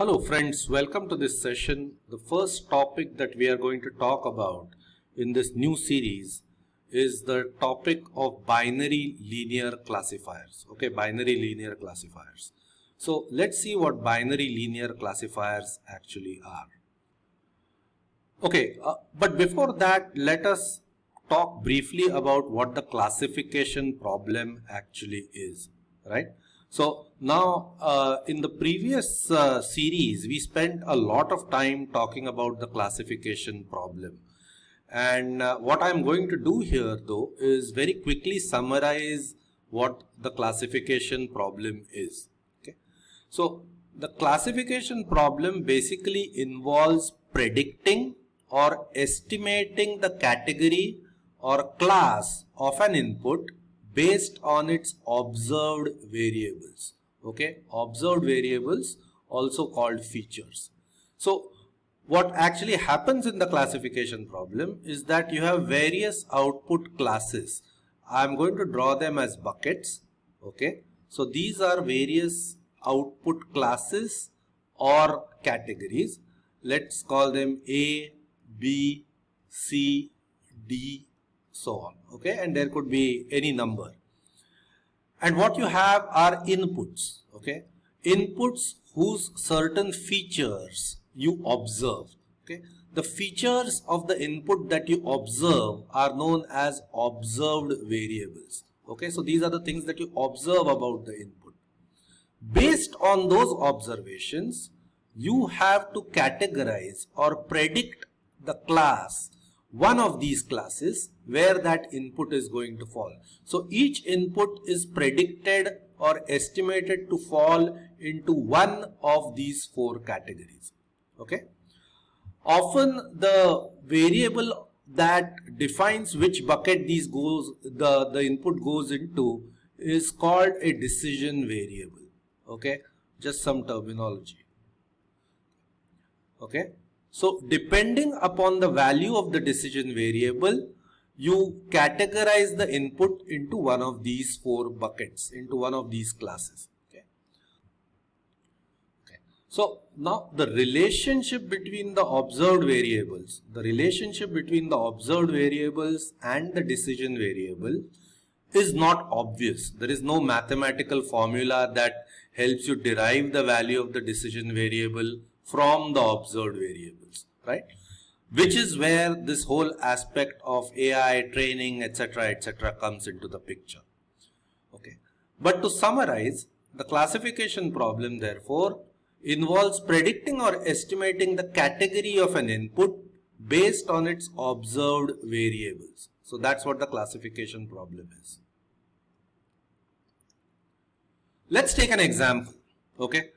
Hello friends, welcome to this session. The first topic that we are going to talk about in this new series is the topic of binary linear classifiers. Okay, binary linear classifiers. So let's see what binary linear classifiers actually are. Okay, but before that, let us talk briefly about what the classification problem actually is, right? So now in the previous series, we spent a lot of time talking about the classification problem. And what I'm going to do here though is very quickly summarize what the classification problem is. Okay. So the classification problem basically involves predicting or estimating the category or class of an input based on its observed variables. Okay, observed variables, also called features. So what actually happens in the classification problem is that you have various output classes. I'm going to draw them as buckets. Okay, so these are various output classes or categories. Let's call them A, B, C, D, so on. Okay, and there could be any number. And what you have are inputs. Okay, inputs whose certain features you observe. Okay, the features of the input that you observe are known as observed variables. Okay, so these are the things that you observe about the input. Based on those observations, you have to categorize or predict the class, one of these classes, where that input is going to fall. So each input is predicted or estimated to fall into one of these four categories. Okay. Often the variable that defines which bucket the input goes into is called a decision variable. Okay, just some terminology. Okay. So depending upon the value of the decision variable, you categorize the input into one of these four buckets, into one of these classes. Okay. Okay. So now the relationship between the observed variables, and the decision variable is not obvious. There is no mathematical formula that helps you derive the value of the decision variable from the observed variables, right? Which is where this whole aspect of AI training, etc., comes into the picture. Okay. But to summarize, the classification problem therefore involves predicting or estimating the category of an input based on its observed variables. So that's what the classification problem is. Let's take an example. Okay.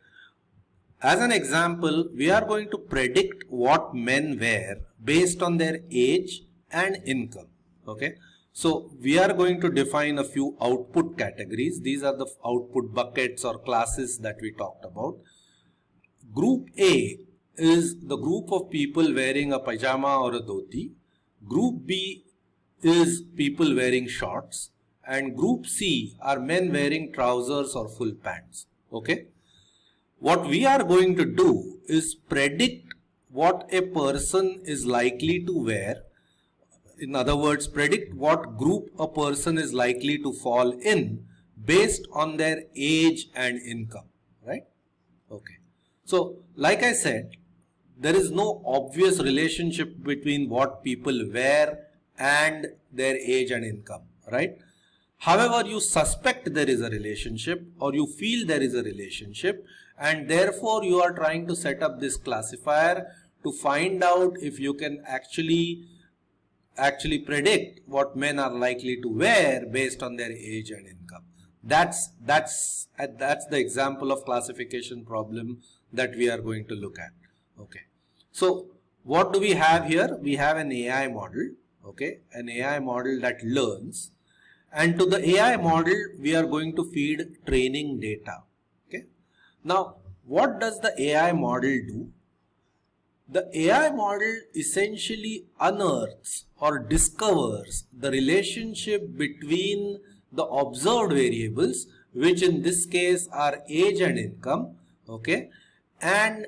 As an example, we are going to predict what men wear based on their age and income. Okay. So we are going to define a few output categories. These are the output buckets or classes that we talked about. Group A is the group of people wearing a pajama or a dhoti. Group B is people wearing shorts. And group C are men wearing trousers or full pants. Okay. What we are going to do is predict what a person is likely to wear. In other words, predict what group a person is likely to fall in based on their age and income, right? Okay. So, like I said, there is no obvious relationship between what people wear and their age and income, right? However, you suspect there is a relationship or you feel there is a relationship, and therefore you are trying to set up this classifier to find out if you can actually predict what men are likely to wear based on their age and income. That's the example of classification problem that we are going to look at. Okay. So what do we have here? We have an AI model. Okay, an AI model that learns. And to the AI model, we are going to feed training data. Okay. Now, what does the AI model do? The AI model essentially unearths or discovers the relationship between the observed variables, which in this case are age and income, okay, and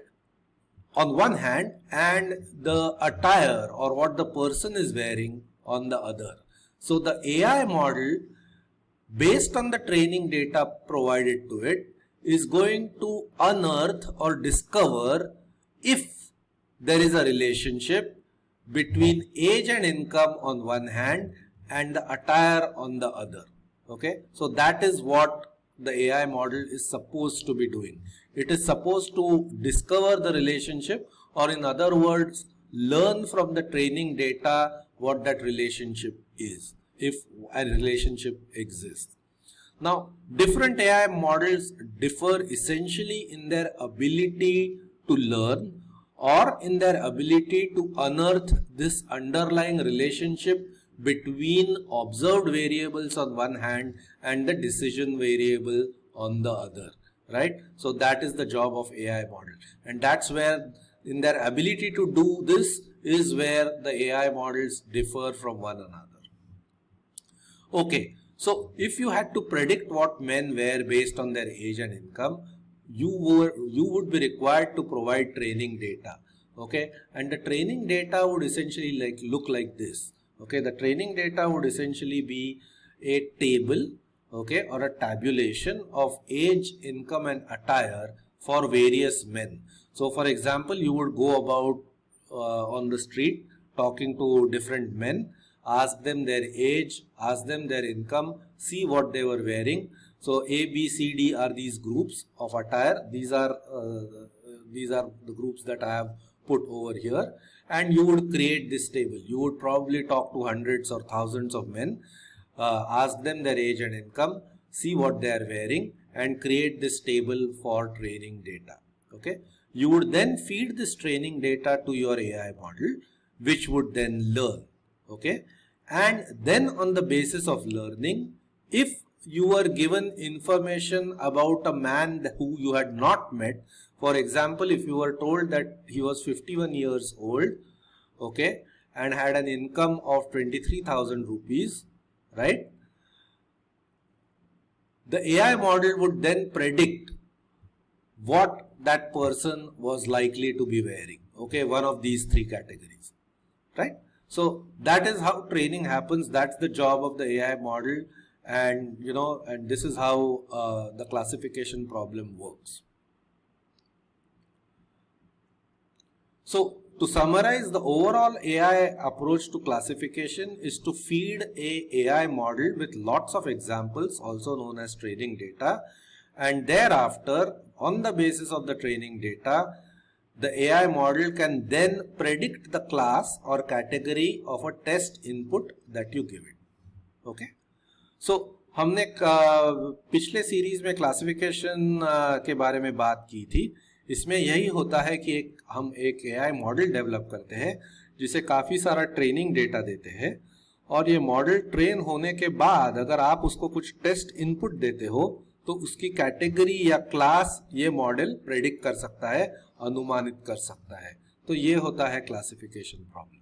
on one hand and the attire or what the person is wearing on the other. So the AI model, based on the training data provided to it, is going to unearth or discover if there is a relationship between age and income on one hand and the attire on the other. Okay, so that is what the AI model is supposed to be doing. It is supposed to discover the relationship, or in other words, learn from the training data what that relationship is, if a relationship exists. Now, different AI models differ essentially in their ability to learn or in their ability to unearth this underlying relationship between observed variables on one hand and the decision variable on the other, right? So that is the job of AI model, and that's where in their ability to do this is where the AI models differ from one another. Okay, so if you had to predict what men wear based on their age and income, you would be required to provide training data. Okay, and the training data would essentially look like this. Okay, the training data would essentially be a table, okay, or a tabulation of age, income and attire for various men. So for example, you would go about on the street talking to different men, ask them their age, ask them their income, see what they were wearing. So A, B, C, D are these groups of attire. These are the groups that I have put over here, and you would create this table. You would probably talk to hundreds or thousands of men, ask them their age and income, see what they are wearing, and create this table for training data. Okay, you would then feed this training data to your AI model, which would then learn. Okay, and then on the basis of learning, if you were given information about a man who you had not met, for example, if you were told that he was 51 years old, okay, and had an income of 23,000 rupees, right? The AI model would then predict what that person was likely to be wearing. Okay, one of these three categories, right? So that is how training happens. That's the job of the AI model, and and this is how the classification problem works. So to summarize, the overall AI approach to classification is to feed a AI model with lots of examples, also known as training data, and thereafter, on the basis of the training data, the AI model can then predict the class or category of a test input that you give it. Okay. So हमने पिछले series में classification के बारे में बात की थी. इसमें यही होता है कि हम एक AI मॉडल डेवलप करते हैं जिसे काफ़ी सारा ट्रेनिंग डेटा देते हैं, और ये मॉडल ट्रेन होने के बाद अगर आप उसको कुछ टेस्ट इनपुट देते हो तो उसकी कैटेगरी या क्लास ये मॉडल प्रेडिक्ट कर सकता है, अनुमानित कर सकता है. तो ये होता है classification problem.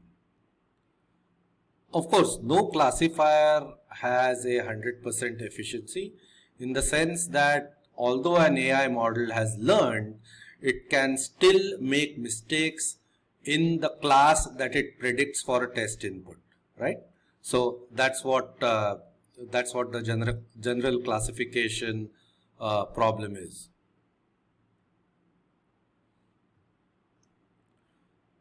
Of course, no classifier has a 100% efficiency, in the sense that although an AI model has learned, it can still make mistakes in the class that it predicts for a test input, right? So that's what the general classification problem is.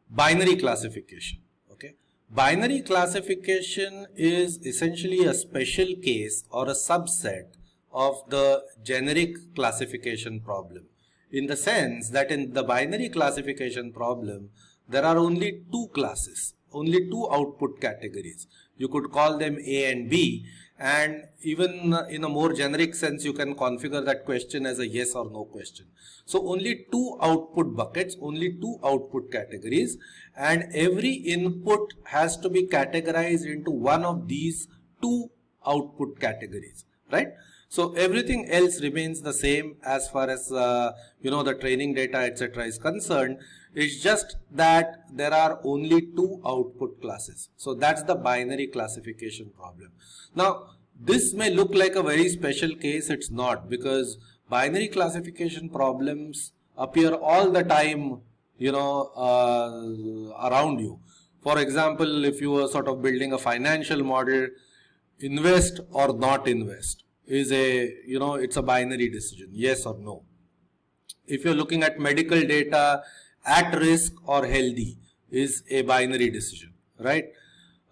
Binary classification. Okay, binary classification is essentially a special case or a subset of the generic classification problem, in the sense that in the binary classification problem there are only two classes, only two output categories. You could call them A and B, and even in a more generic sense you can configure that question as a yes or no question. So only two output buckets, only two output categories, and every input has to be categorized into one of these two output categories, right? So everything else remains the same as far as the training data etc. is concerned. It's just that there are only two output classes. So that's the binary classification problem. Now this may look like a very special case. It's not, because binary classification problems appear all the time around you. For example, if you are sort of building a financial model, invest or not invest is it's a binary decision, yes or no. If you're looking at medical data, at risk or healthy is a binary decision, right?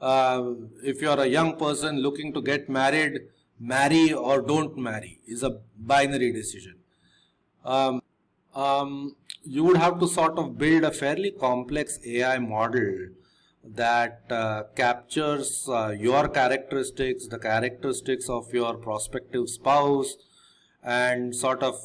If you're a young person looking to get married, marry or don't marry is a binary decision. You would have to sort of build a fairly complex AI model that captures your characteristics, the characteristics of your prospective spouse, and sort of,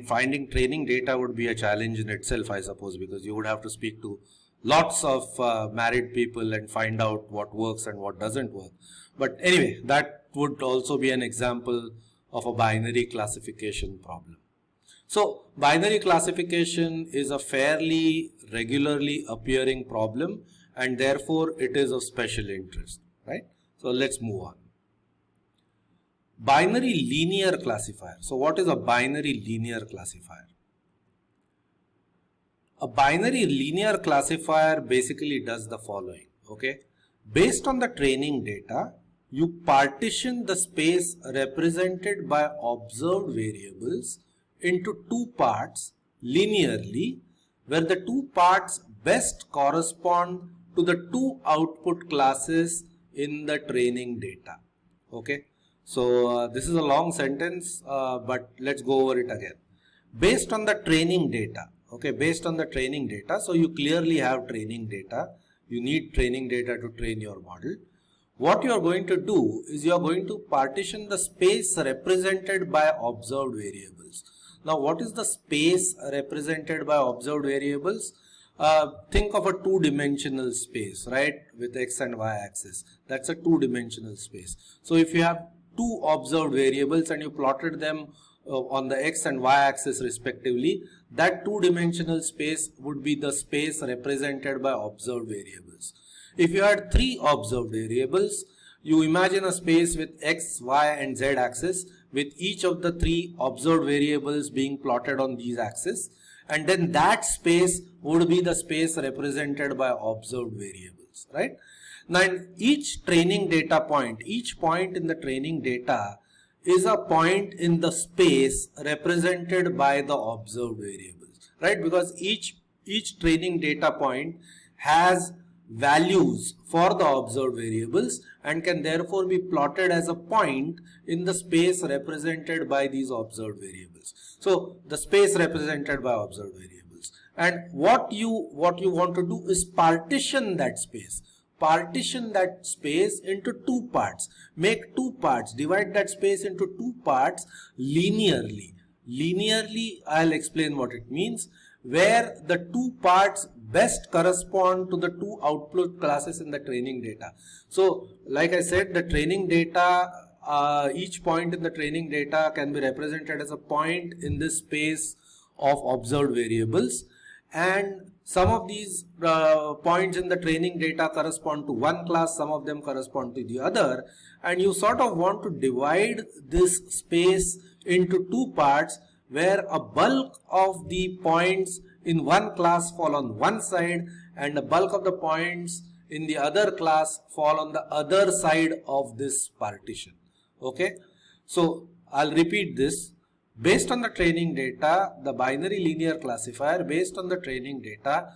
finding training data would be a challenge in itself, I suppose, because you would have to speak to lots of married people and find out what works and what doesn't work. But anyway, that would also be an example of a binary classification problem. So binary classification is a fairly regularly appearing problem, and therefore it is of special interest, right? So let's move on. Binary linear classifier. So what is a binary linear classifier? A binary linear classifier basically does the following, okay? Based on the training data, you partition the space represented by observed variables into two parts linearly, where the two parts best correspond to the two output classes in the training data, okay? So this is a long sentence, but let's go over it again. Based on the training data, okay, based on the training data, so you clearly have training data. You need training data to train your model. What you are going to do is you are going to partition the space represented by observed variables. Now, what is the space represented by observed variables? Think of a two-dimensional space, right, with x and y axis. That's a two-dimensional space. So if you have two observed variables and you plotted them on the x and y axis respectively, that two-dimensional space would be the space represented by observed variables. If you had three observed variables, you imagine a space with x, y and z axis, with each of the three observed variables being plotted on these axes, and then that space would be the space represented by observed variables, right? Now, each training data point, each point in the training data is a point in the space represented by the observed variables, right? Because each training data point has values for the observed variables and can therefore be plotted as a point in the space represented by these observed variables. So the space represented by observed variables, and what you want to do is partition that space. Partition that space into two parts. Make two parts. Divide that space into two parts linearly. Linearly, I'll explain what it means. Where the two parts best correspond to the two output classes in the training data. So, like I said, the training data, each point in the training data can be represented as a point in this space of observed variables, and some of these points in the training data correspond to one class, some of them correspond to the other, and you sort of want to divide this space into two parts where a bulk of the points in one class fall on one side and a bulk of the points in the other class fall on the other side of this partition. Okay, so I'll repeat this. Based on the training data, the binary linear classifier based on the training data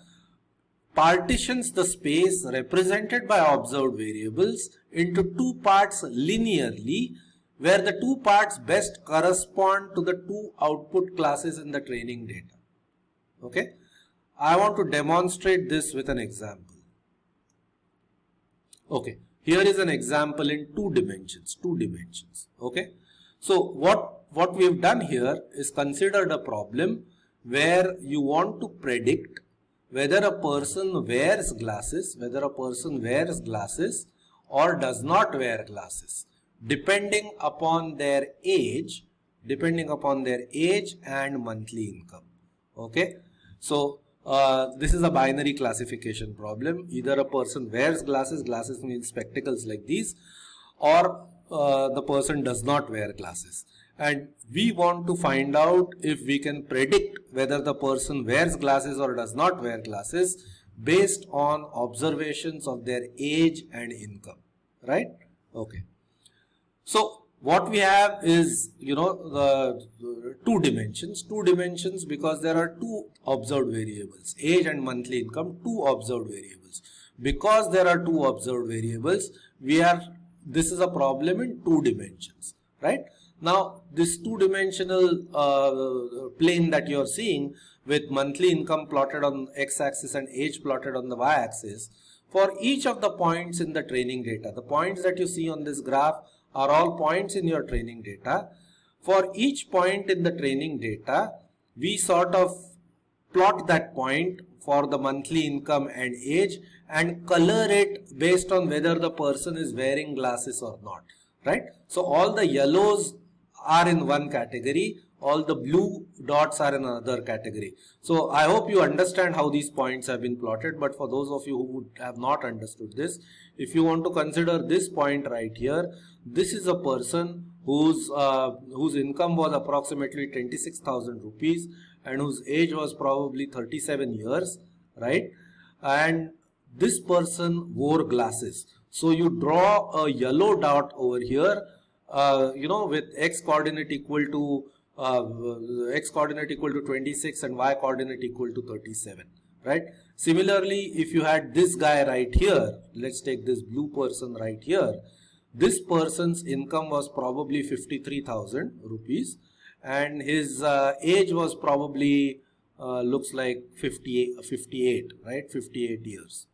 partitions the space represented by observed variables into two parts linearly, where the two parts best correspond to the two output classes in the training data. Okay, I want to demonstrate this with an example. Okay, here is an example in two dimensions. Okay, so what we have done here is considered a problem where you want to predict whether a person wears glasses, or does not wear glasses, depending upon their age and monthly income. Okay, so this is a binary classification problem. Either a person wears glasses means spectacles like these, or the person does not wear glasses. and we want to find out if we can predict whether the person wears glasses or does not wear glasses based on observations of their age and income, right? Okay. So what we have is, the two dimensions because there are two observed variables, age and monthly income, two observed variables. Because there are two observed variables, this is a problem in two dimensions, right? Now this two-dimensional plane that you are seeing with monthly income plotted on x-axis and age plotted on the y-axis, for each of the points in the training data, the points that you see on this graph are all points in your training data. For each point in the training data, we sort of plot that point for the monthly income and age and color it based on whether the person is wearing glasses or not, right? So all the yellows are in one category, all the blue dots are in another category. So I hope you understand how these points have been plotted, but for those of you who would have not understood this, if you want to consider this point right here, this is a person whose income was approximately 26,000 rupees and whose age was probably 37 years, right? And this person wore glasses. So you draw a yellow dot over here, with x coordinate equal to 26 and y coordinate equal to 37, right? Similarly, if you had this guy right here, let's take this blue person right here, this person's income was probably 53,000 rupees and his age was probably looks like 58, right? 58 years.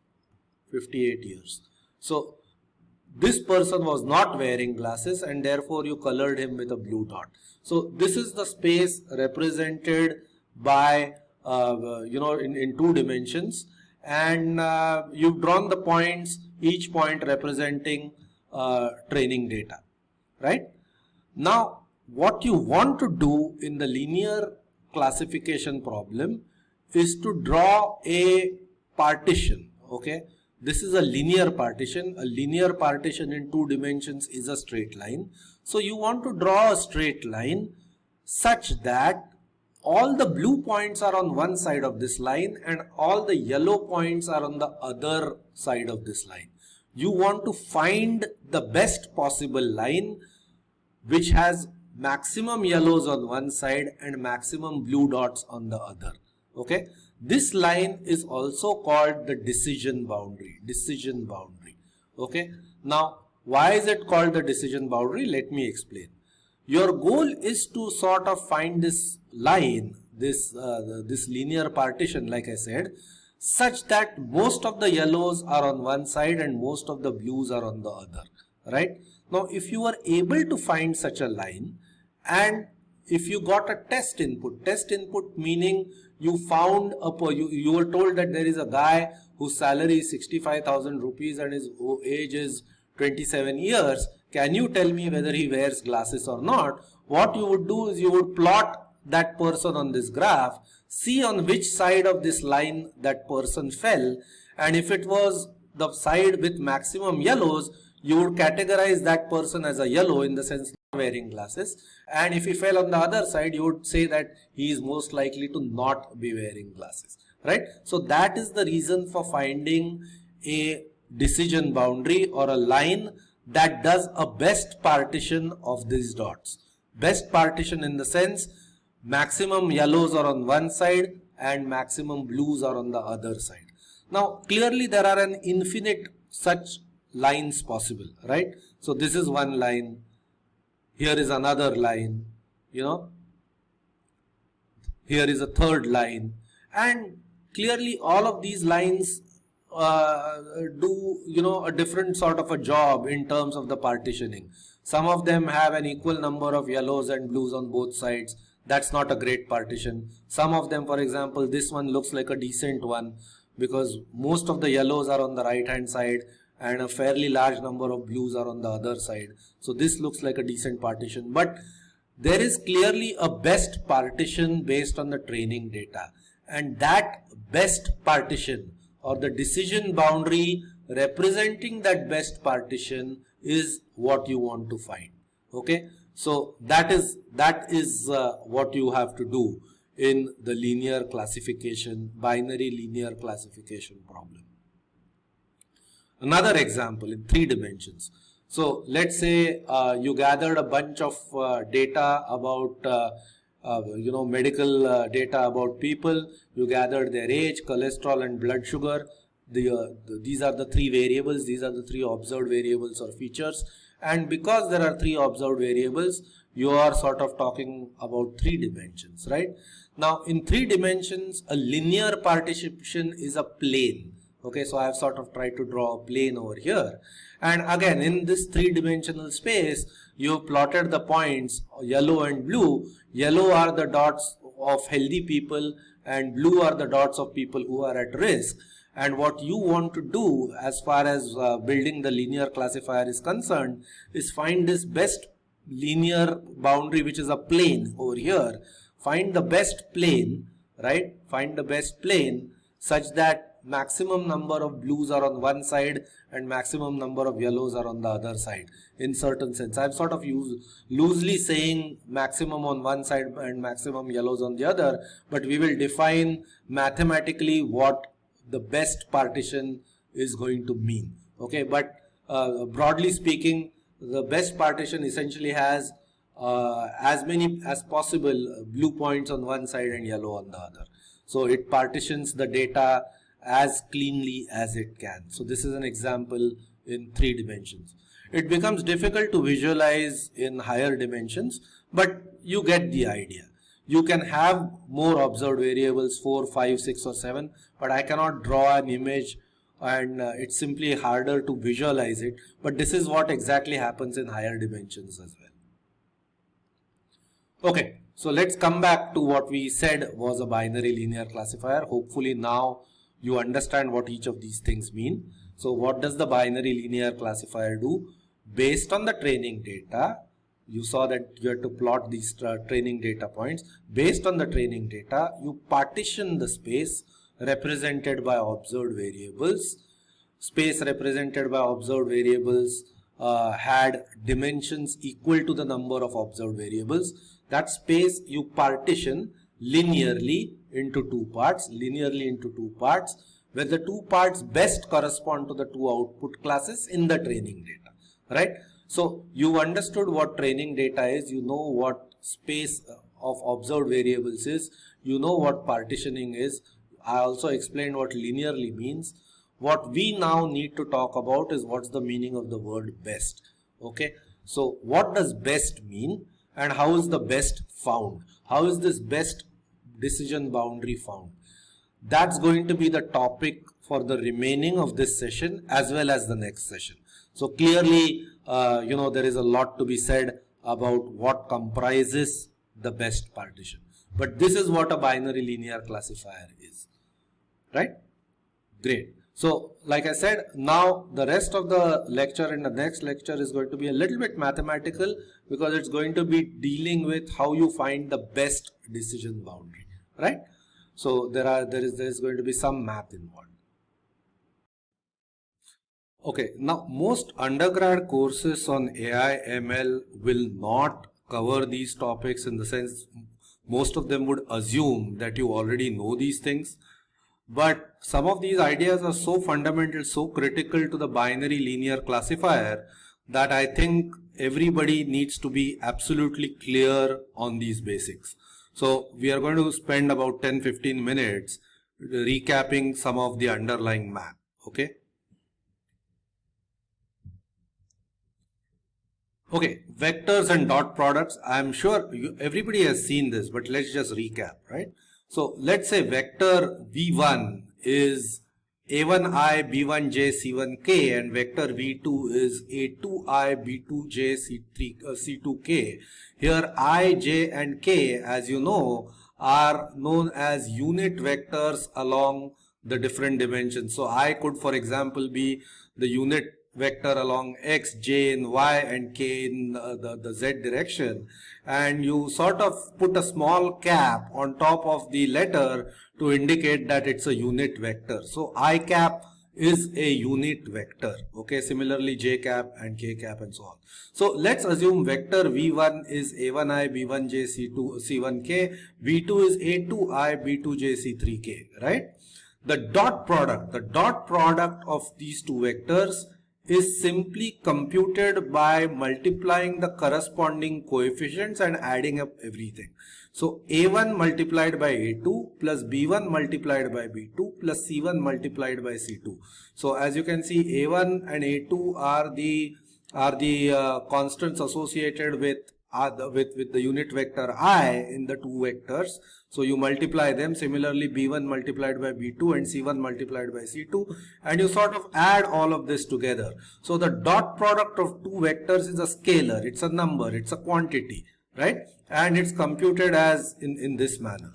So this person was not wearing glasses and therefore you colored him with a blue dot. So this is the space represented by in two dimensions, and you've drawn the points, each point representing training data, right? Now what you want to do in the linear classification problem is to draw a partition, okay? This is a linear partition. A linear partition in two dimensions is a straight line. So you want to draw a straight line such that all the blue points are on one side of this line and all the yellow points are on the other side of this line. You want to find the best possible line which has maximum yellows on one side and maximum blue dots on the other, okay? This line is also called the decision boundary, okay? Now, why is it called the decision boundary? Let me explain. Your goal is to sort of find this line, this linear partition, like I said, such that most of the yellows are on one side and most of the blues are on the other, right? Now, if you are able to find such a line and if you got a test input meaning you found you were told that there is a guy whose salary is 65,000 rupees and his age is 27 years. Can you tell me whether he wears glasses or not? What you would do is you would plot that person on this graph, see on which side of this line that person fell, and if it was the side with maximum yellows, you would categorize that person as a yellow in the sense not wearing glasses, and if he fell on the other side, you would say that he is most likely to not be wearing glasses, right? So that is the reason for finding a decision boundary or a line that does a best partition of these dots. Best partition in the sense maximum yellows are on one side and maximum blues are on the other side. Now clearly there are an infinite such lines possible, right? So this is one line, here is another line, here is a third line, and clearly all of these lines do a different sort of a job in terms of the partitioning. Some of them have an equal number of yellows and blues on both sides. That's not a great partition. Some of them, for example, this one looks like a decent one because most of the yellows are on the right hand side and a fairly large number of blues are on the other side. So this looks like a decent partition, but there is clearly a best partition based on the training data, and that best partition or the decision boundary representing that best partition is what you want to find, okay? So that is what you have to do in the linear classification, binary linear classification problem. Another example in 3 dimensions. So let's say you gathered a bunch of data about medical data about people. You gathered their age, cholesterol and blood sugar. These are the 3 variables. These are the 3 observed variables or features. And because there are 3 observed variables, you are sort of talking about 3 dimensions, right? Now in 3 dimensions, a linear partition is a plane. Okay, so I have sort of tried to draw a plane over here. And again, in this 3-dimensional space, you have plotted the points yellow and blue. Yellow are the dots of healthy people and blue are the dots of people who are at risk. And what you want to do as far as building the linear classifier is concerned is find this best linear boundary, which is a plane over here. Find the best plane, right? Find the best plane such that maximum number of blues are on one side and maximum number of yellows are on the other side. In certain sense, I'm sort of loosely saying maximum on one side and maximum yellows on the other, but we will define mathematically what the best partition is going to mean. Okay, but broadly speaking, the best partition essentially has as many as possible blue points on one side and yellow on the other. So it partitions the data as cleanly as it can. So this is an example in 3 dimensions. It becomes difficult to visualize in higher dimensions, but you get the idea. You can have more observed variables, 4, 5, 6 or 7, but I cannot draw an image and it's simply harder to visualize it. But this is what exactly happens in higher dimensions as well. Okay, so let's come back to what we said was a binary linear classifier. Hopefully now you understand what each of these things mean. So what does the binary linear classifier do? Based on the training data, you saw that you have to plot these training data points. Based on the training data, you partition the space represented by observed variables. Space represented by observed variables had dimensions equal to the number of observed variables. That space you partition linearly into 2 parts, where the 2 parts best correspond to the 2 output classes in the training data, right? So you understood what training data is, you know what space of observed variables is, you know what partitioning is. I also explained what linearly means. What we now need to talk about is what's the meaning of the word best. Okay, so what does best mean and how is the best found? How is this best decision boundary found? That's going to be the topic for the remaining of this session as well as the next session. So clearly, there is a lot to be said about what comprises the best partition. But this is what a binary linear classifier is, right? Great. So like I said, now the rest of the lecture in the next lecture is going to be a little bit mathematical because it's going to be dealing with how you find the best decision boundary, right? So there is going to be some math involved. Okay, now most undergrad courses on AI ML will not cover these topics, in the sense most of them would assume that you already know these things. But some of these ideas are so fundamental, so critical to the binary linear classifier that I think everybody needs to be absolutely clear on these basics. So we are going to spend about 10-15 minutes recapping some of the underlying math. Okay. Okay, vectors and dot products. I'm sure everybody has seen this, but let's just recap, right? So let's say vector V1 is A1i, B1j, C1k, and vector V2 is A2i, B2j, C2k. Here I, j and k, as you know, are known as unit vectors along the different dimensions. So I could, for example, be the unit vector along x, j in y and k in the z direction, and you sort of put a small cap on top of the letter to indicate that it's a unit vector. So I cap is a unit vector. Okay, similarly j cap and k cap and so on. So let's assume vector v1 is a1i b1j c1k, v2 is a2i b2j c3k, right? The dot product of these two vectors is simply computed by multiplying the corresponding coefficients and adding up everything. So a1 multiplied by a2 plus b1 multiplied by b2 plus c1 multiplied by c2. So as you can see, a1 and a2 are the constants associated with the unit vector I in the two vectors. So you multiply them. Similarly, b1 multiplied by b2 and c1 multiplied by c2, and you sort of add all of this together. So the dot product of two vectors is a scalar, it's a number, it's a quantity, right? And it's computed as in this manner.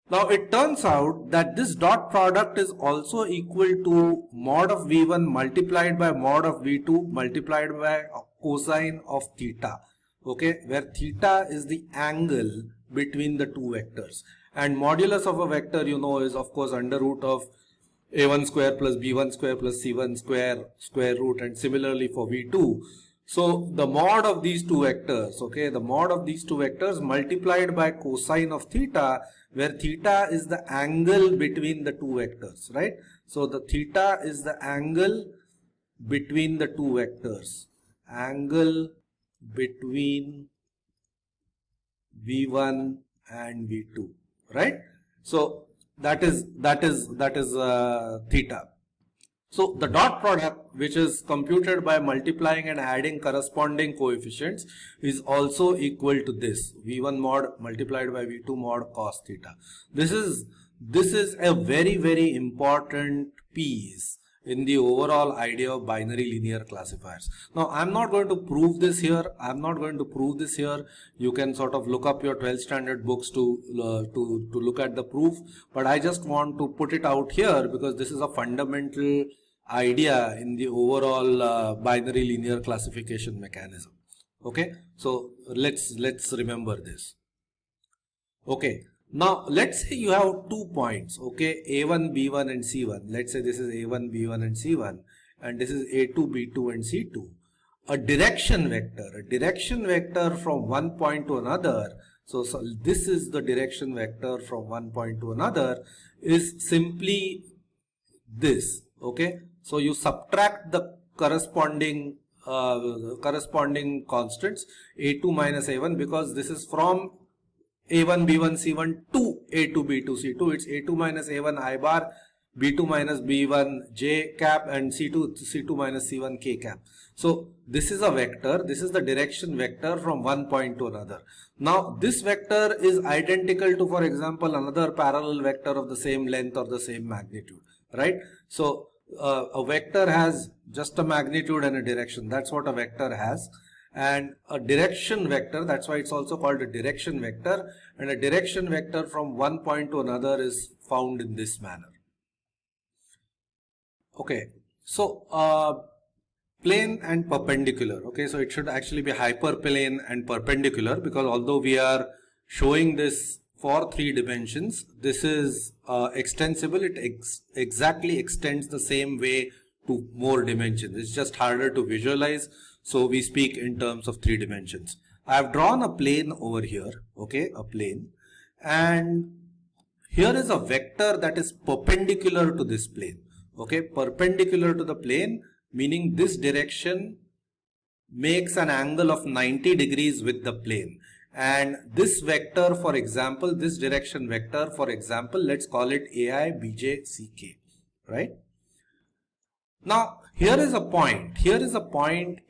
Now it turns out that this dot product is also equal to mod of v1 multiplied by mod of v2 multiplied by cosine of theta. Okay, where theta is the angle between the two vectors, and modulus of a vector, you know, is of course under root of a1 square plus b1 square plus c1 square root, and similarly for v2. So the mod of these two vectors, okay, the mod of these two vectors multiplied by cosine of theta, where theta is the angle between the two vectors, right? So the theta is the angle between the two vectors, angle between v1 and v2, right? So that is theta. So the dot product, which is computed by multiplying and adding corresponding coefficients, is also equal to this v1 mod multiplied by v2 mod cos theta. This is a very important piece in the overall idea of binary linear classifiers. Now I'm not going to prove this here. You can sort of look up your 12th standard books to look at the proof, but I just want to put it out here because this is a fundamental idea in the overall binary linear classification mechanism. Okay, so let's remember this. Okay. Now let's say you have 2 points, okay, a1, b1 and c1. Let's say this is a1, b1 and c1, and this is a2, b2 and c2. A direction vector from one point to another. So this is the direction vector from one point to another is simply this, okay. So you subtract the corresponding constants a2 minus a1, because this is from a1 b1 c1 to a2 b2 c2. It's a2 minus a1 I bar, b2 minus b1 j cap, and c2 minus c1 k cap. So this is a vector. This is the direction vector from one point to another. Now this vector is identical to, for example, another parallel vector of the same length or the same magnitude, right? So a vector has just a magnitude and a direction. That's what a vector has. And a direction vector, that's why it's also called a direction vector, and a direction vector from one point to another is found in this manner. Okay, so plane and perpendicular. Okay, so it should actually be hyperplane and perpendicular, because although we are showing this for 3 dimensions, this is extensible. It exactly extends the same way to more dimensions. It's just harder to visualize, so we speak in terms of 3 dimensions. I have drawn a plane over here, okay, a plane, and here is a vector that is perpendicular to this plane, okay, perpendicular to the plane, meaning this direction makes an angle of 90 degrees with the plane. And this vector, for example, this direction vector, for example, let's call it ai bj ck, right? Now here is a point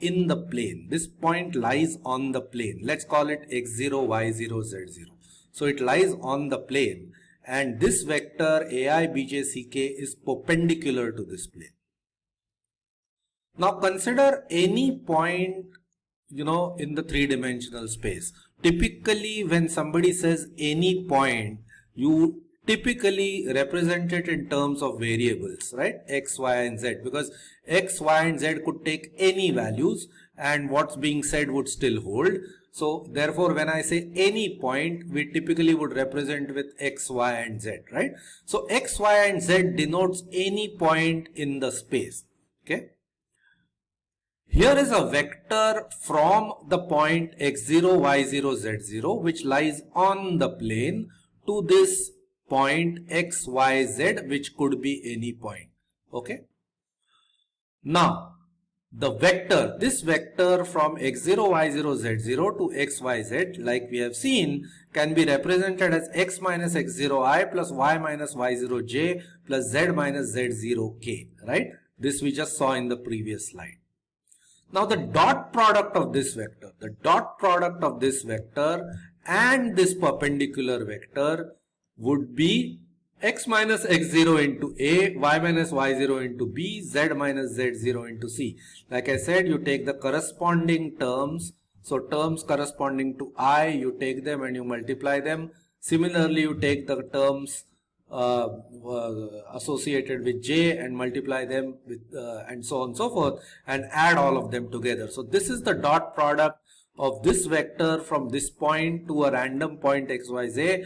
in the plane. This point lies on the plane. Let's call it x0, y0, z0. So it lies on the plane, and this vector ai bj ck is perpendicular to this plane. Now consider any point, you know, in the 3-dimensional space. Typically when somebody says any point, you typically represent it in terms of variables, right? X, Y and Z, because X, Y and Z could take any values and what's being said would still hold. So therefore, when I say any point, we typically would represent with x, y and z, right? So x, y and z denotes any point in the space. Okay. Here is a vector from the point x0, y0, z0 which lies on the plane to this point x, y, z, which could be any point. Okay. Now, this vector from x0, y0, z0 to x, y, z, like we have seen, can be represented as x minus x0i plus y minus y0j plus z minus z0k, right? This we just saw in the previous slide. Now the dot product of this vector, and this perpendicular vector would be x minus x0 into a, y minus y0 into b, z minus z0 into c. Like I said, you take the corresponding terms. So terms corresponding to I, you take them and you multiply them. Similarly, you take the terms associated with j and multiply them with and so on and so forth and add all of them together. So this is the dot product of this vector from this point to a random point x, y, z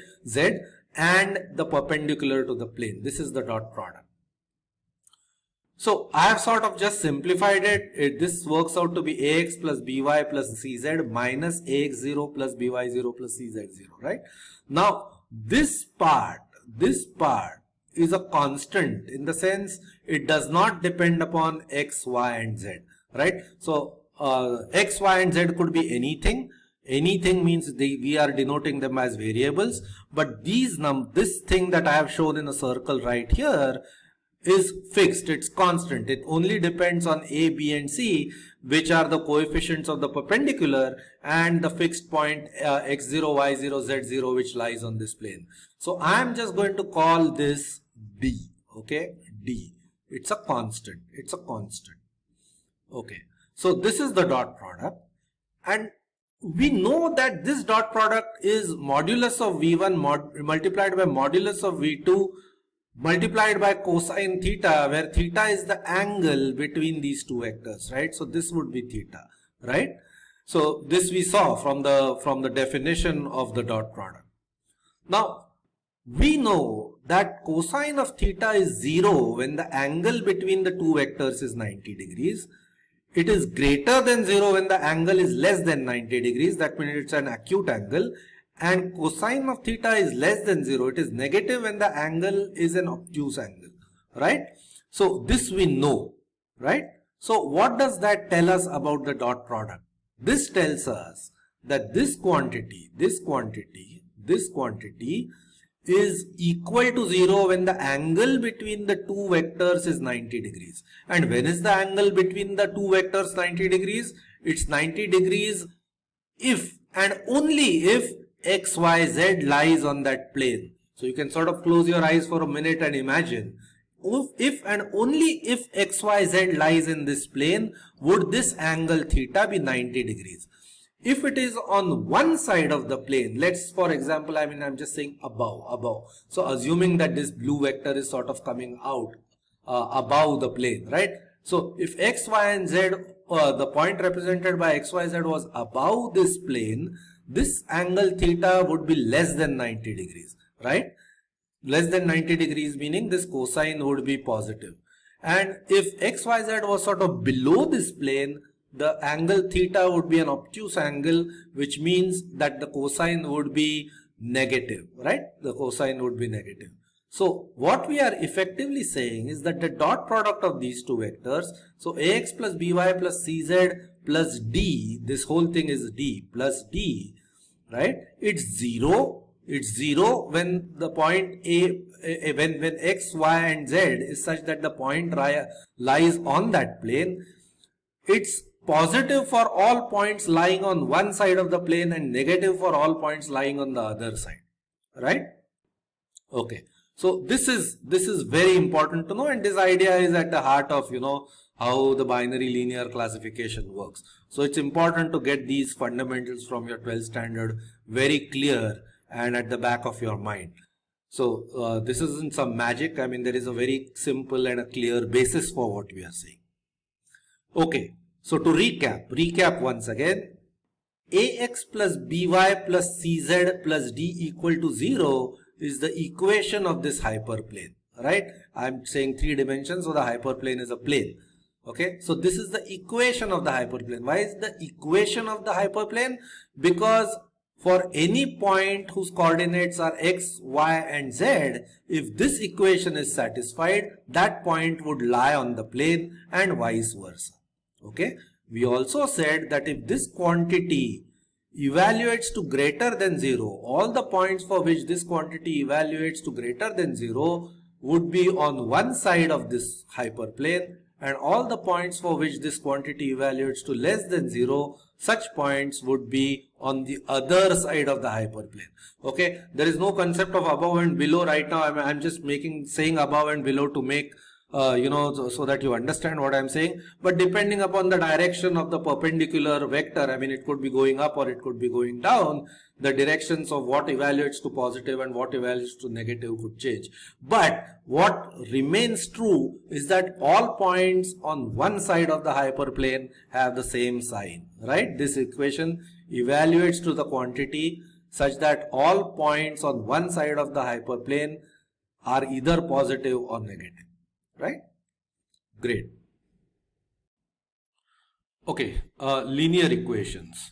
and the perpendicular to the plane. This is the dot product. So I have sort of just simplified it. This works out to be ax plus by plus cz minus ax0 plus by0 plus cz0, right? Now this part is a constant in the sense it does not depend upon x, y and z, right? So x, y and z could be anything. Anything means we are denoting them as variables, but this thing that I have shown in a circle right here is fixed, it's constant. It only depends on a, b and c, which are the coefficients of the perpendicular, and the fixed point x0, y0, z0 which lies on this plane. So I am just going to call this d, okay, d. It's a constant, okay. So this is the dot product, and we know that this dot product is modulus of v1 multiplied by modulus of v2 multiplied by cosine theta, where theta is the angle between these two vectors, right? So this would be theta, right? So this we saw from the definition of the dot product. Now we know that cosine of theta is 0 when the angle between the two vectors is 90 degrees. It is greater than 0 when the angle is less than 90 degrees. That means it's an acute angle. And cosine of theta is less than 0. It is negative when the angle is an obtuse angle, right? So this we know, right? So what does that tell us about the dot product? This tells us that this quantity is equal to 0 when the angle between the two vectors is 90 degrees. And when is the angle between the two vectors 90 degrees? It's 90 degrees if and only if x, y, z lies on that plane. So you can sort of close your eyes for a minute and imagine. If and only if x, y, z lies in this plane, would this angle theta be 90 degrees. If it is on one side of the plane, let's for example, I'm just saying above. So assuming that this blue vector is sort of coming out above the plane, right? So if x, y and z, the point represented by x, y, z was above this plane, this angle theta would be less than 90 degrees, right? Less than 90 degrees meaning this cosine would be positive. And if x, y, z was sort of below this plane, the angle theta would be an obtuse angle, which means that the cosine would be negative, right? The cosine would be negative. So what we are effectively saying is that the dot product of these two vectors, so ax plus by plus cz plus d, this whole thing is d plus d, right? It's 0. It's 0 when the point when x, y and z is such that the point lies on that plane. It's positive for all points lying on one side of the plane and negative for all points lying on the other side, right? Okay. So this is very important to know, and this idea is at the heart of, how the binary linear classification works. So it's important to get these fundamentals from your 12th standard very clear and at the back of your mind. So this isn't some magic. I mean, there is a very simple and a clear basis for what we are saying. Okay. So to recap once again, ax plus by plus cz plus d equal to 0 is the equation of this hyperplane, right? I'm saying 3 dimensions, so the hyperplane is a plane. Okay, so this is the equation of the hyperplane. Why is the equation of the hyperplane? Because for any point whose coordinates are x, y and z, if this equation is satisfied, that point would lie on the plane and vice versa. Okay, we also said that if this quantity evaluates to greater than 0, all the points for which this quantity evaluates to greater than 0 would be on one side of this hyperplane, and all the points for which this quantity evaluates to less than 0, such points would be on the other side of the hyperplane. Okay, there is no concept of above and below right now. I'm just saying above and below to make so that you understand what I'm saying. But depending upon the direction of the perpendicular vector, I mean, it could be going up or it could be going down, the directions of what evaluates to positive and what evaluates to negative could change. But what remains true is that all points on one side of the hyperplane have the same sign, right? This equation evaluates to the quantity such that all points on one side of the hyperplane are either positive or negative. Right? Great. Okay, linear equations.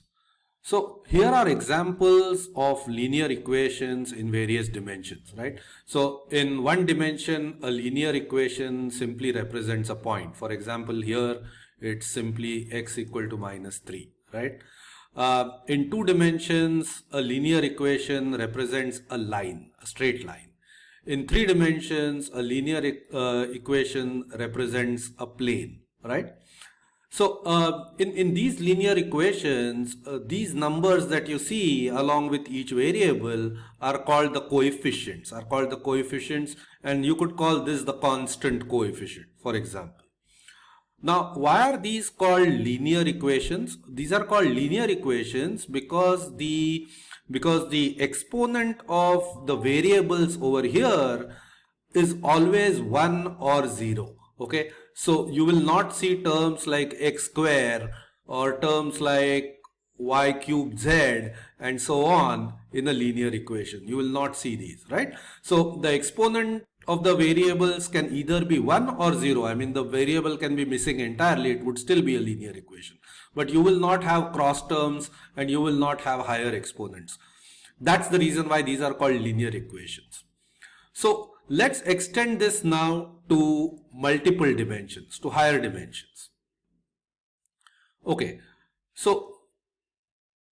So here are examples of linear equations in various dimensions, right? So in one dimension, a linear equation simply represents a point. For example, here it's simply x equal to -3, right? In 2 dimensions, a linear equation represents a line, a straight line. In 3 dimensions, a linear equation represents a plane, right? So in these linear equations, these numbers that you see along with each variable are called the coefficients, and you could call this the constant coefficient, for example. Now, why are these called linear equations? These are called linear equations because the exponent of the variables over here is always 1 or 0. Okay, so you will not see terms like x square or terms like y cubed z and so on in a linear equation. You will not see these, right? So the exponent of the variables can either be 1 or 0. I mean, the variable can be missing entirely. It would still be a linear equation. But you will not have cross terms and you will not have higher exponents. That's the reason why these are called linear equations. So let's extend this now to multiple dimensions, to higher dimensions. Okay, so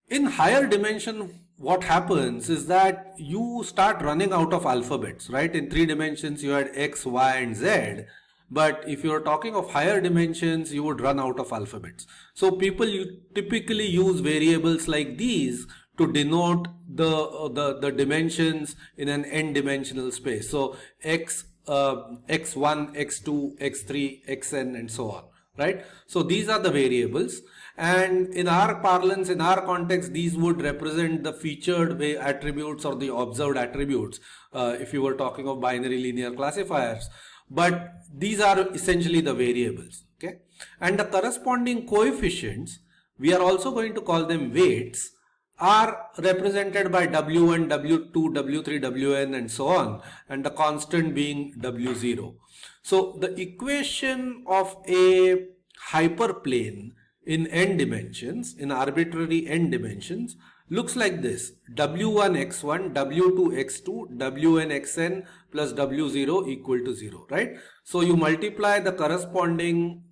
in higher dimension, what happens is that you start running out of alphabets, right? In 3 dimensions, you had x, y, and z. But if you're talking of higher dimensions, you would run out of alphabets. So people typically use variables like these to denote the dimensions in an n-dimensional space. So x, x1, x2, x3, xn, and so on, right? So these are the variables. And in our parlance, in our context, these would represent the featured attributes or the observed attributes if you were talking of binary linear classifiers. But these are essentially the variables, okay? And the corresponding coefficients, we are also going to call them weights, are represented by W1, W2, W3, Wn, and so on, and the constant being W0. So the equation of a hyperplane in n dimensions, in arbitrary n dimensions, looks like this: W1 x1, W2 x2, Wn xn plus W0 equal to 0, right? So you multiply the corresponding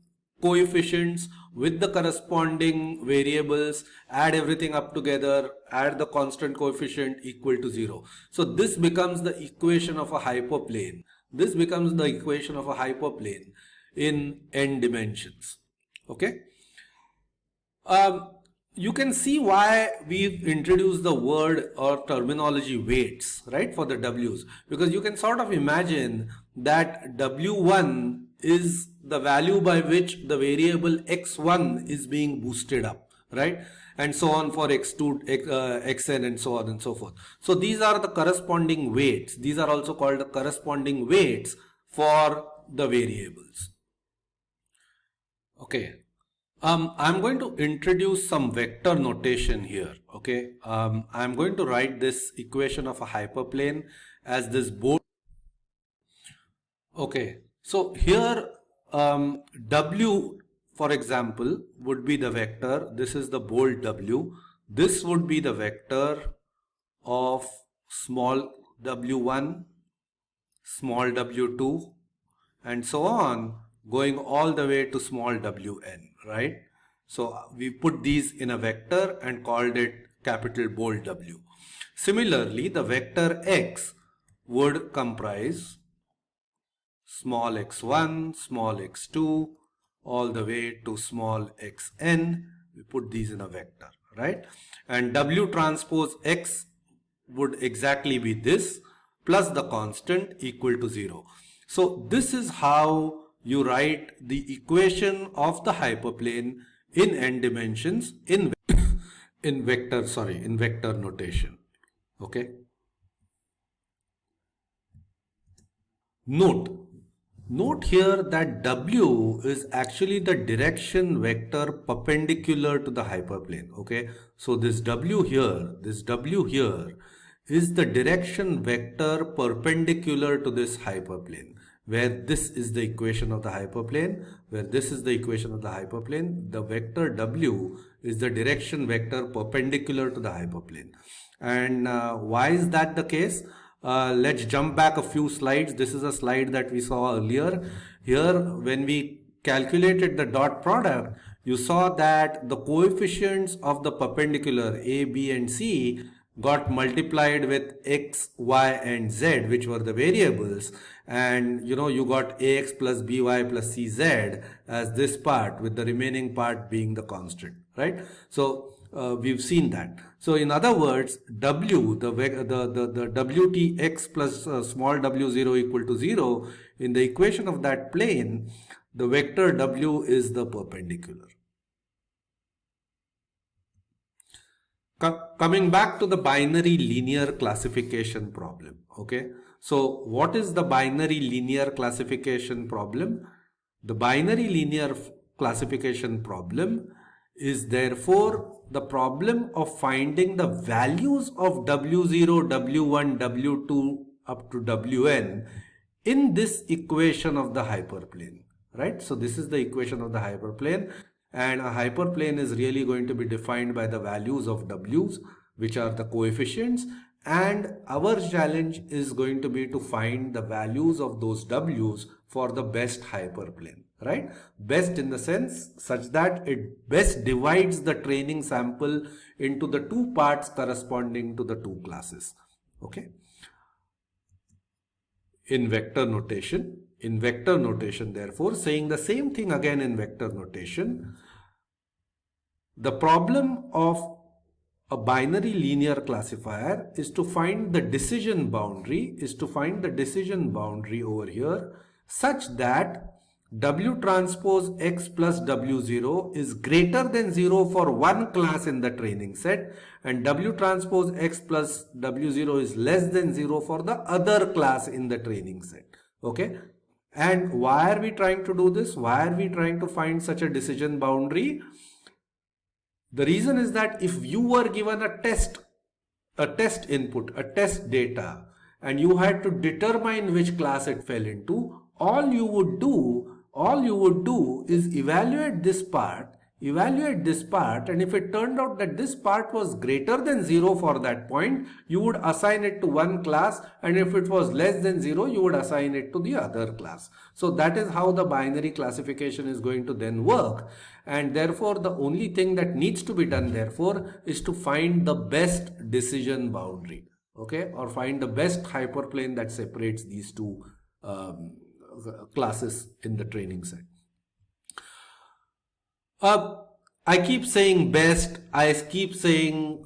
coefficients with the corresponding variables, add everything up together, add the constant coefficient equal to 0. So this becomes the equation of a hyperplane. This becomes the equation of a hyperplane in n dimensions, okay? You can see why we've introduced the word or terminology weights, right, for the W's, because you can sort of imagine that W1 is the value by which the variable x1 is being boosted up, right, and so on for x2, xn, and so on and so forth. So these are the corresponding weights. These are also called the corresponding weights for the variables. Okay. I'm going to introduce some vector notation here. Okay. I'm going to write this equation of a hyperplane as this bold. Okay. So here, W, for example, would be the vector. This is the bold W. This would be the vector of small w1, small w2, and so on, going all the way to small wn, right? So we put these in a vector and called it capital bold W. Similarly, the vector x would comprise small x1, small x2, all the way to small xn. We put these in a vector, right? And W transpose x would exactly be this plus the constant equal to 0. So this is how you write the equation of the hyperplane in n dimensions in vector notation. Okay. Note here that W is actually the direction vector perpendicular to the hyperplane. Okay, so this W here is the direction vector perpendicular to this hyperplane, where this is the equation of the hyperplane, the vector W is the direction vector perpendicular to the hyperplane. And why is that the case? Let's jump back a few slides. This is a slide that we saw earlier. Here, when we calculated the dot product, you saw that the coefficients of the perpendicular A, B, and C got multiplied with x, y, and z, which were the variables, and you got ax plus by plus cz as this part, with the remaining part being the constant, right? So we've seen that. So in other words, W, the WTX plus small w0 equal to 0, in the equation of that plane, the vector W is the perpendicular. Coming back to the binary linear classification problem. Okay. So what is the binary linear classification problem? The binary linear classification problem is therefore the problem of finding the values of W0, W1, W2 up to Wn in this equation of the hyperplane, right? So this is the equation of the hyperplane, and a hyperplane is really going to be defined by the values of W's, which are the coefficients, and our challenge is going to be to find the values of those W's for the best hyperplane, right? Best in the sense such that it best divides the training sample into the two parts corresponding to the two classes. Okay. In vector notation, therefore, saying the same thing again in vector notation, the problem of a binary linear classifier is to find the decision boundary, over here such that W transpose X plus W0 is greater than 0 for one class in the training set, and W transpose X plus W0 is less than 0 for the other class in the training set. Okay. And why are we trying to do this? Why are we trying to find such a decision boundary? The reason is that if you were given a test input, a test data, and you had to determine which class it fell into, all you would do is evaluate this part, and if it turned out that this part was greater than 0 for that point, you would assign it to one class, and if it was less than 0, you would assign it to the other class. So that is how the binary classification is going to then work, and therefore the only thing that needs to be done therefore is to find the best decision boundary, okay, or find the best hyperplane that separates these two classes in the training set. I keep saying best, I keep saying,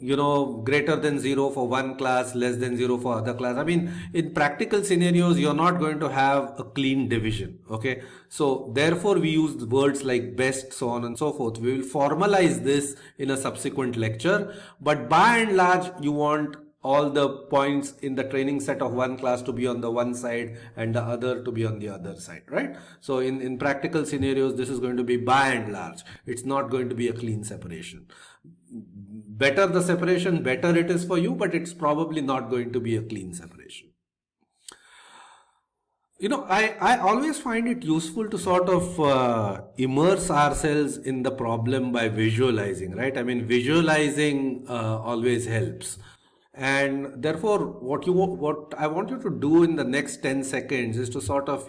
greater than 0 for one class, less than 0 for other class. I mean, in practical scenarios, you're not going to have a clean division. Okay. So therefore we use words like best, so on and so forth. We will formalize this in a subsequent lecture, but by and large, you want all the points in the training set of one class to be on the one side and the other to be on the other side, right? So in practical scenarios, this is going to be by and large, it's not going to be a clean separation. Better the separation, better it is for you, but it's probably not going to be a clean separation. You know, I always find it useful to sort of immerse ourselves in the problem by visualizing, right? I mean, visualizing always helps. And therefore, what I want you to do in the next 10 seconds is to sort of,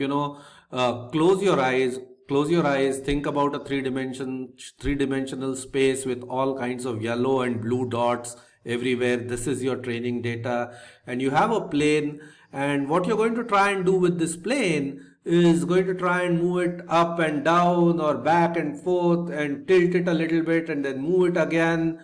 close your eyes, think about a three-dimensional space with all kinds of yellow and blue dots everywhere. This is your training data, and you have a plane. And what you're going to try and do with this plane is going to try and move it up and down or back and forth and tilt it a little bit and then move it again,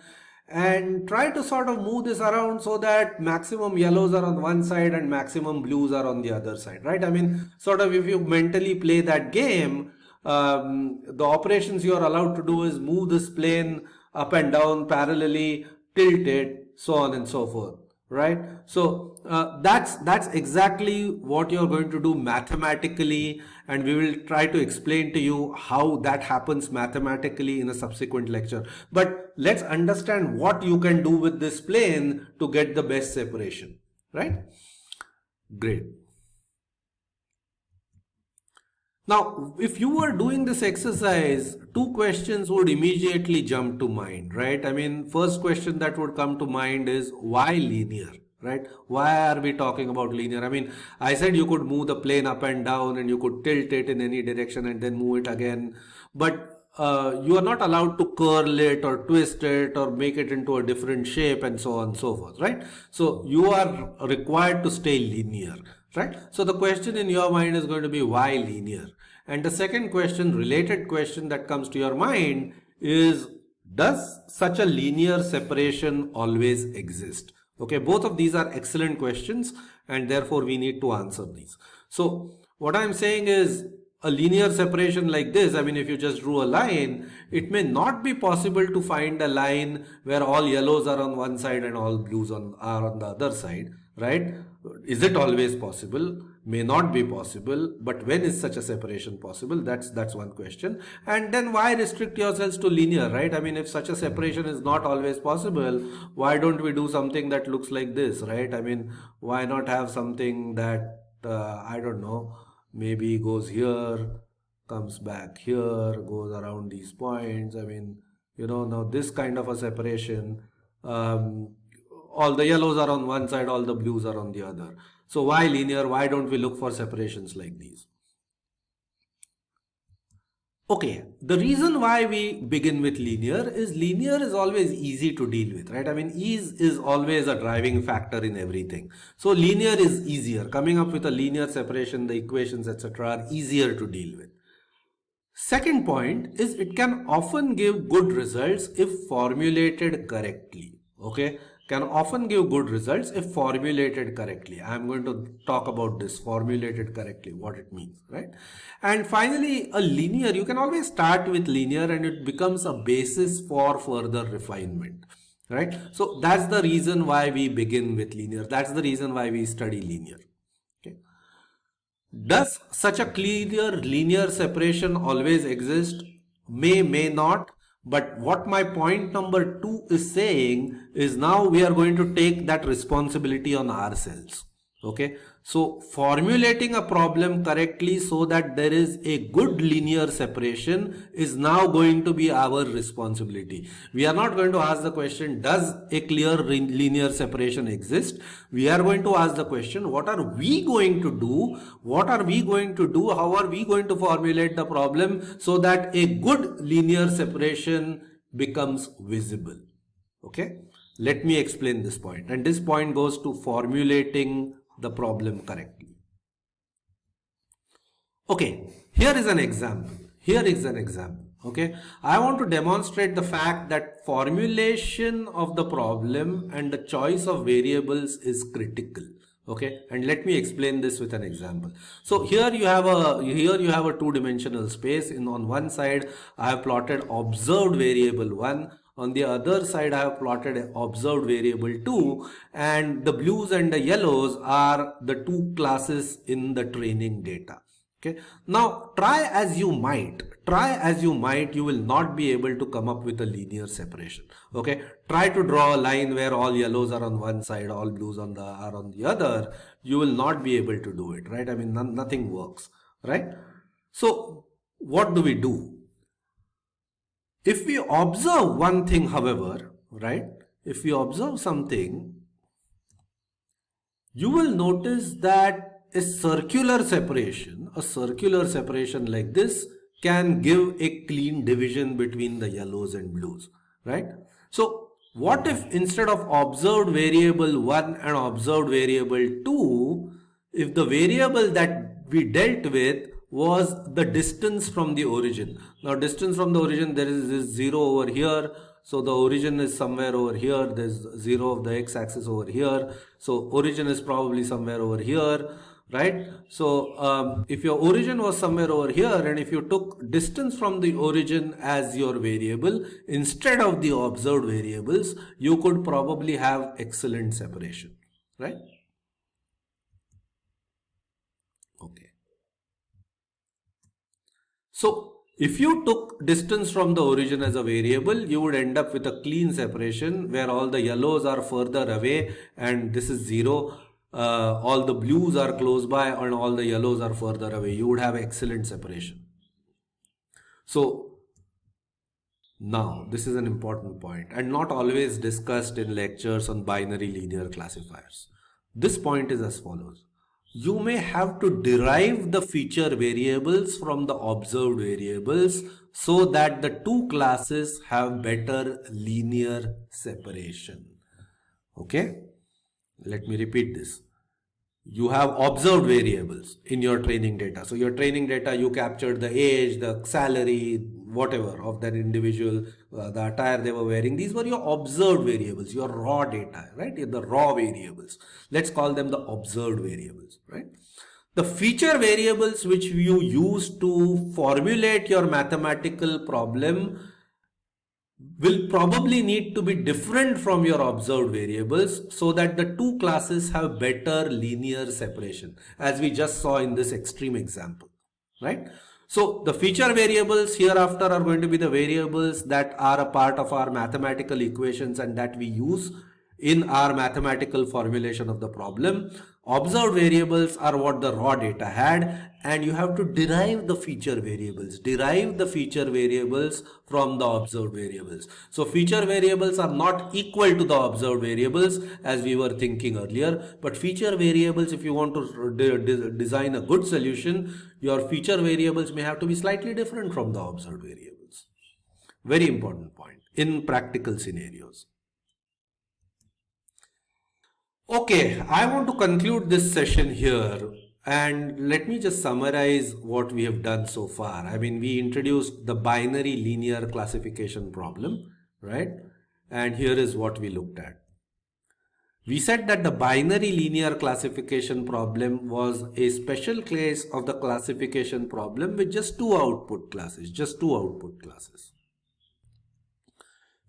and try to sort of move this around so that maximum yellows are on one side and maximum blues are on the other side, right? I mean, sort of if you mentally play that game, the operations you are allowed to do is move this plane up and down parallelly, tilt it, so on and so forth, right? So that's exactly what you're going to do mathematically, and we will try to explain to you how that happens mathematically in a subsequent lecture. But let's understand what you can do with this plane to get the best separation, right? Great. Now, if you were doing this exercise, two questions would immediately jump to mind, right? I mean, first question that would come to mind is why linear, right? Why are we talking about linear? I mean, I said you could move the plane up and down and you could tilt it in any direction and then move it again. But you are not allowed to curl it or twist it or make it into a different shape and so on and so forth, right? So you are required to stay linear, right? So the question in your mind is going to be why linear? And the second question, related question that comes to your mind is, does such a linear separation always exist? Okay, both of these are excellent questions and therefore we need to answer these. So what I'm saying is, a linear separation like this, I mean, if you just drew a line, it may not be possible to find a line where all yellows are on one side and all blues are on the other side, right? Is it always possible? May not be possible, but when is such a separation possible? That's one question. And then why restrict yourselves to linear, right? I mean, if such a separation is not always possible, why don't we do something that looks like this, right? I mean, why not have something that, I don't know, maybe goes here, comes back here, goes around these points. I mean, now this kind of a separation, all the yellows are on one side, all the blues are on the other. So why linear? Why don't we look for separations like these? Okay, the reason why we begin with linear is always easy to deal with, right? I mean, ease is always a driving factor in everything. So linear is easier. Coming up with a linear separation, the equations, etc. are easier to deal with. Second point is it can often give good results if formulated correctly. Okay, can often give good results if formulated correctly. I'm going to talk about this, formulated correctly, what it means, right? And finally, a linear, you can always start with linear and it becomes a basis for further refinement, right? So that's the reason why we begin with linear. That's the reason why we study linear. Okay. Does such a clear linear separation always exist? May not. But what my point number 2 is saying is, now we are going to take that responsibility on ourselves. Okay. So formulating a problem correctly so that there is a good linear separation is now going to be our responsibility. We are not going to ask the question, does a clear linear separation exist? We are going to ask the question, what are we going to do? What are we going to do? How are we going to formulate the problem so that a good linear separation becomes visible? Okay. Let me explain this point. And this point goes to formulating the problem correctly. Okay, here is an example. Okay, I want to demonstrate the fact that formulation of the problem and the choice of variables is critical. Okay, and let me explain this with an example. So here you have a two-dimensional space. On one side I have plotted observed variable 1. On the other side, I have plotted an observed variable 2, and the blues and the yellows are the two classes in the training data. Okay. Now, try as you might, you will not be able to come up with a linear separation. Okay. Try to draw a line where all yellows are on one side, all blues are on the other. You will not be able to do it, right? I mean, nothing works, right? So, what do we do? If we observe one thing, however, right, if we observe something, you will notice that a circular separation like this can give a clean division between the yellows and blues, right? So, what if instead of observed variable 1 and observed variable 2, if the variable that we dealt with was the distance from the origin. Now, distance from the origin, there is this 0 over here. So, the origin is somewhere over here. There's 0 of the x-axis over here. So, origin is probably somewhere over here, right? So, if your origin was somewhere over here, and if you took distance from the origin as your variable instead of the observed variables, you could probably have excellent separation, right? Okay. So, if you took distance from the origin as a variable, you would end up with a clean separation where all the yellows are further away and this is 0. All the blues are close by and all the yellows are further away. You would have excellent separation. So, now this is an important point and not always discussed in lectures on binary linear classifiers. This point is as follows. You may have to derive the feature variables from the observed variables so that the two classes have better linear separation. Okay, let me repeat this. You have observed variables in your training data. So your training data, you captured the age, the salary, whatever of that individual, the attire they were wearing. These were your observed variables, your raw data, right? The raw variables. Let's call them the observed variables, right? The feature variables which you use to formulate your mathematical problem will probably need to be different from your observed variables so that the two classes have better linear separation, as we just saw in this extreme example, right? So the feature variables hereafter are going to be the variables that are a part of our mathematical equations and that we use in our mathematical formulation of the problem. Observed variables are what the raw data had, and you have to derive the feature variables. Derive the feature variables from the observed variables. So feature variables are not equal to the observed variables as we were thinking earlier, but feature variables, if you want to design a good solution, your feature variables may have to be slightly different from the observed variables. Very important point in practical scenarios. Okay, I want to conclude this session here and let me just summarize what we have done so far. I mean, we introduced the binary linear classification problem, right? And here is what we looked at. We said that the binary linear classification problem was a special case of the classification problem with just two output classes,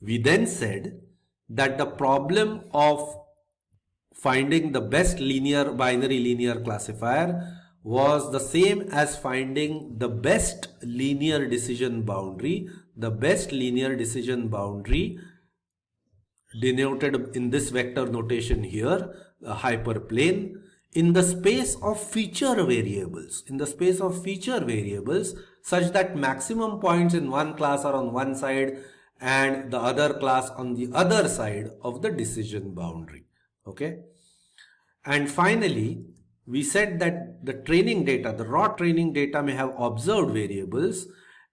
We then said that the problem of finding the best binary linear classifier was the same as finding the best linear decision boundary. The best linear decision boundary denoted in this vector notation here, a hyperplane, in the space of feature variables, such that maximum points in one class are on one side and the other class on the other side of the decision boundary. Okay. And finally, we said that the training data, the raw training data may have observed variables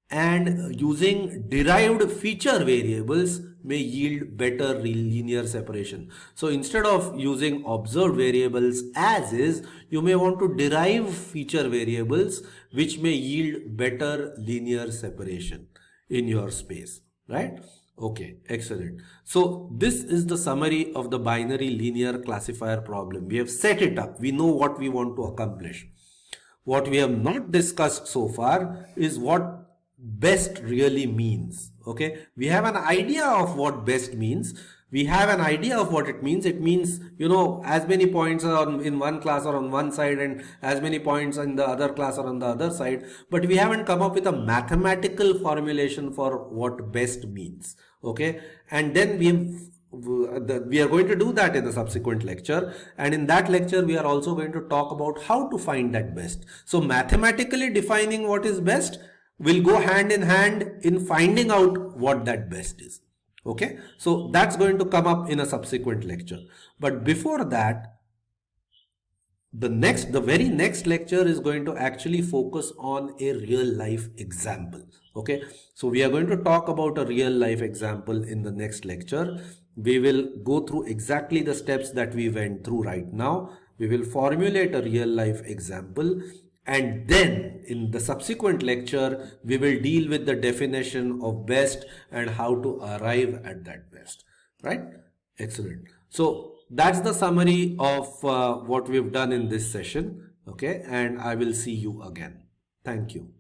and using derived feature variables may yield better linear separation. So instead of using observed variables as is, you may want to derive feature variables which may yield better linear separation in your space, right? Okay, excellent. So this is the summary of the binary linear classifier problem. We have set it up. We know what we want to accomplish. What we have not discussed so far is what best really means. Okay, we have an idea of what best means. We have an idea of what it means. It means, you know, as many points are in one class or on one side and as many points in the other class or on the other side. But we haven't come up with a mathematical formulation for what best means. Okay, and then we are going to do that in the subsequent lecture, and in that lecture we are also going to talk about how to find that best. So mathematically defining what is best will go hand in hand in finding out what that best is. Okay, so that's going to come up in a subsequent lecture. But before that, the very next lecture is going to actually focus on a real life example. Okay, so we are going to talk about a real life example in the next lecture. We will go through exactly the steps that we went through right now. We will formulate a real life example, and then in the subsequent lecture we will deal with the definition of best and how to arrive at that best. Right? Excellent. So that's the summary of what we've done in this session. Okay, and I will see you again. Thank you.